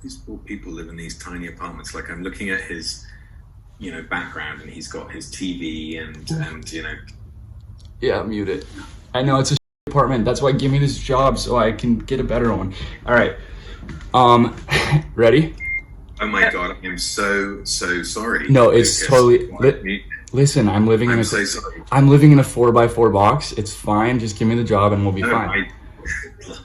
these poor people live in these tiny apartments. Like, I'm looking at his, background, and he's got his TV and Yeah, mute it. I know it's a apartment. That's why give me this job so I can get a better one. All right. Ready? Oh my God, I'm so sorry. No, it's Lucas. totally. Listen, I'm living in I'm a. so sorry. I'm living in a 4x4 box. It's fine. Just give me the job and we'll be fine.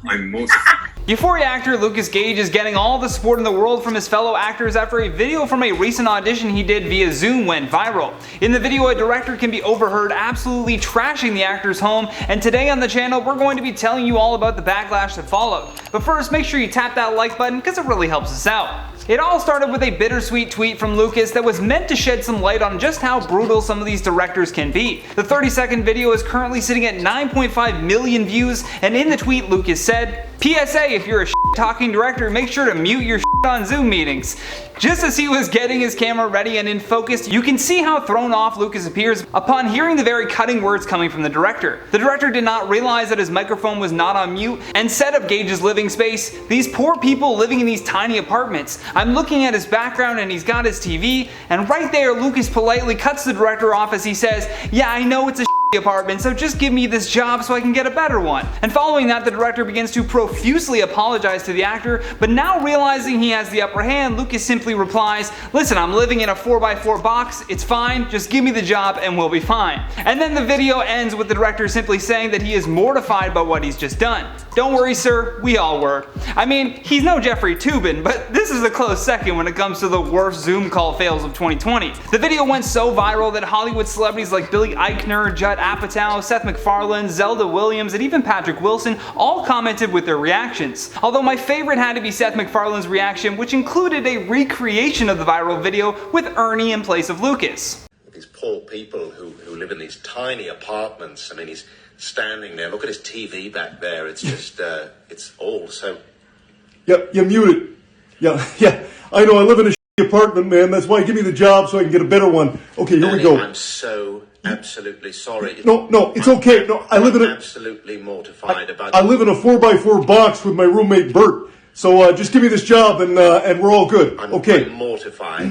I'm mortified. Euphoria actor Lukas Gage is getting all the support in the world from his fellow actors after a video from a recent audition he did via Zoom went viral. In the video, a director can be overheard absolutely trashing the actor's home, and today on the channel we're going to be telling you all about the backlash that followed. But first, make sure you tap that like button because it really helps us out. It all started with a bittersweet tweet from Lukas that was meant to shed some light on just how brutal some of these directors can be. The 30-second video is currently sitting at 9.5 million views, and in the tweet Lukas said, "PSA, if you're a talking director, make sure to mute your on Zoom meetings." Just as he was getting his camera ready and in focus, you can see how thrown off Lukas appears upon hearing the very cutting words coming from the director. The director did not realize that his microphone was not on mute and said of Gage's living space, "These poor people living in these tiny apartments. I'm looking at his background and he's got his TV," and right there Lukas politely cuts the director off as he says, "Yeah, I know it's a apartment, so just give me this job so I can get a better one." And following that, the director begins to profusely apologize to the actor, but now realizing he has the upper hand, Lukas simply replies, "Listen, I'm living in a 4x4 box, it's fine, just give me the job and we'll be fine." And then the video ends with the director simply saying that he is mortified by what he's just done. Don't worry, sir, we all were. I mean, he's no Jeffrey Toobin, but this is a close second when it comes to the worst Zoom call fails of 2020. The video went so viral that Hollywood celebrities like Billy Eichner, Judd Apatow, Seth MacFarlane, Zelda Williams, and even Patrick Wilson all commented with their reactions. Although my favorite had to be Seth MacFarlane's reaction, which included a recreation of the viral video with Ernie in place of Lukas. These poor people who live in these tiny apartments. I mean, he's standing there. Look at his TV back there. It's just, it's all so... Yeah, you're muted. Yeah, I know, I live in a apartment, man. That's why give me the job so I can get a better one. Okay, here we go. I'm so absolutely sorry. No, it's okay. No, I live in a... absolutely mortified about... I live in a 4x4 box with my roommate Bert. So just give me this job and we're all good. Okay. I'm mortified.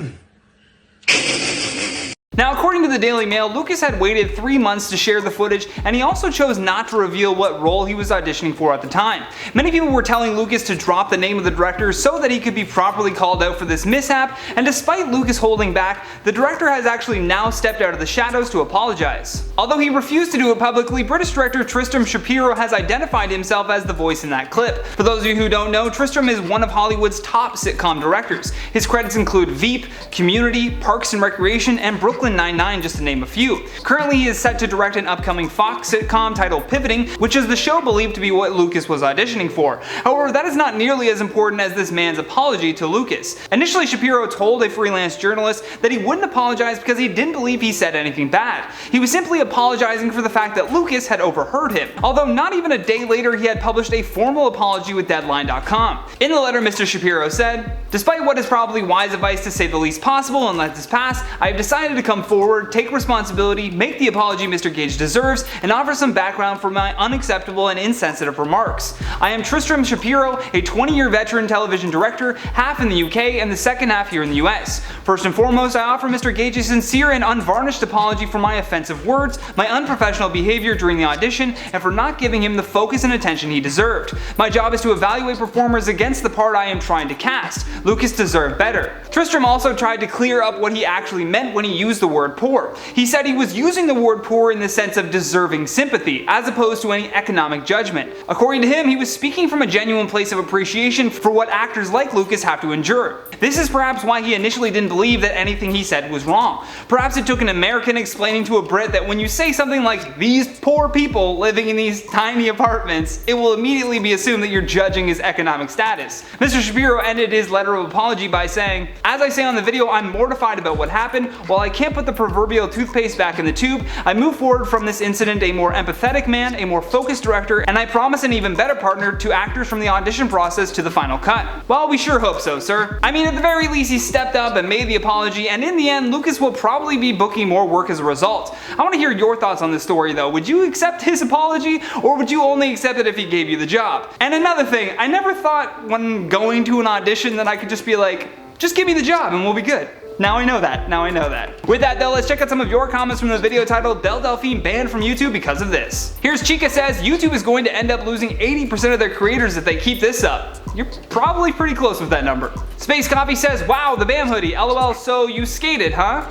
Now, according to the Daily Mail, Lukas had waited 3 months to share the footage, and he also chose not to reveal what role he was auditioning for at the time. Many people were telling Lukas to drop the name of the director so that he could be properly called out for this mishap, and despite Lukas holding back, the director has actually now stepped out of the shadows to apologize. Although he refused to do it publicly, British director Tristram Shapiro has identified himself as the voice in that clip. For those of you who don't know, Tristram is one of Hollywood's top sitcom directors. His credits include Veep, Community, Parks and Recreation, and Brooklyn Nine-Nine, just to name a few. Currently, he is set to direct an upcoming Fox sitcom titled Pivoting, which is the show believed to be what Lukas was auditioning for. However, that is not nearly as important as this man's apology to Lukas. Initially, Shapiro told a freelance journalist that he wouldn't apologize because he didn't believe he said anything bad. He was simply apologizing for the fact that Lukas had overheard him. Although not even a day later, he had published a formal apology with Deadline.com. In the letter, Mr. Shapiro said, "Despite what is probably wise advice to say the least possible and let this pass, I have decided to come forward, take responsibility, make the apology Mr. Gage deserves, and offer some background for my unacceptable and insensitive remarks. I am Tristram Shapiro, a 20-year veteran television director, half in the UK and the second half here in the US. First and foremost, I offer Mr. Gage a sincere and unvarnished apology for my offensive words, my unprofessional behavior during the audition, and for not giving him the focus and attention he deserved. My job is to evaluate performers against the part I am trying to cast. Lukas deserved better." Tristram also tried to clear up what he actually meant when he used the word poor. He said he was using the word poor in the sense of deserving sympathy, as opposed to any economic judgment. According to him, he was speaking from a genuine place of appreciation for what actors like Lukas have to endure. This is perhaps why he initially didn't believe that anything he said was wrong. Perhaps it took an American explaining to a Brit that when you say something like, "these poor people living in these tiny apartments," it will immediately be assumed that you're judging his economic status. Mr. Shapiro ended his letter of apology by saying, "As I say on the video, I'm mortified about what happened. While I can't can't put the proverbial toothpaste back in the tube, I move forward from this incident a more empathetic man, a more focused director, and I promise an even better partner to actors from the audition process to the final cut. Well, we sure hope so, sir. I mean, at the very least, he stepped up and made the apology, and in the end, Lukas will probably be booking more work as a result. I want to hear your thoughts on this story though. Would you accept his apology, or would you only accept it if he gave you the job? And another thing, I never thought when going to an audition that I could just be like, just give me the job and we'll be good. Now I know that. Now I know that. With that though, let's check out some of your comments from the video titled Belle Delphine banned from YouTube because of this. Here's Chica says, YouTube is going to end up losing 80% of their creators if they keep this up. You're probably pretty close with that number. Space Coffee says, wow, the BAM hoodie. LOL, so you skated, huh?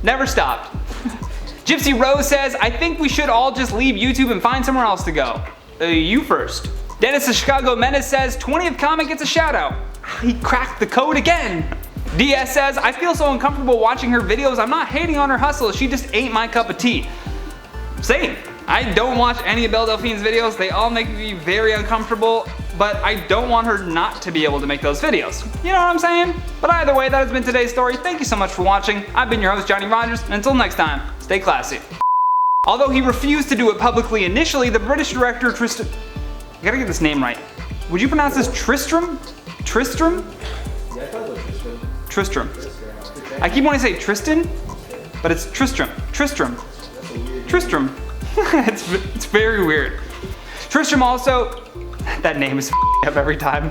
Never stopped. Gypsy Rose says, I think we should all just leave YouTube and find somewhere else to go. You first. Dennis the Chicago Menace says, 20th comment gets a shout out. He cracked the code again. DS says, I feel so uncomfortable watching her videos. I'm not hating on her hustle. She just ain't my cup of tea. Same. I don't watch any of Belle Delphine's videos. They all make me very uncomfortable, but I don't want her not to be able to make those videos. You know what I'm saying? But either way, that has been today's story. Thank you so much for watching. I've been your host, Johnny Rogers, and until next time, stay classy. Although he refused to do it publicly initially, the British director Tristan... I gotta get this name right. Would you pronounce this Tristram? Tristram? Yeah, I thought it was Tristram. Tristram. I keep wanting to say Tristan, but it's Tristram. Tristram. Tristram. It's very weird. Tristram also... That name is up every time.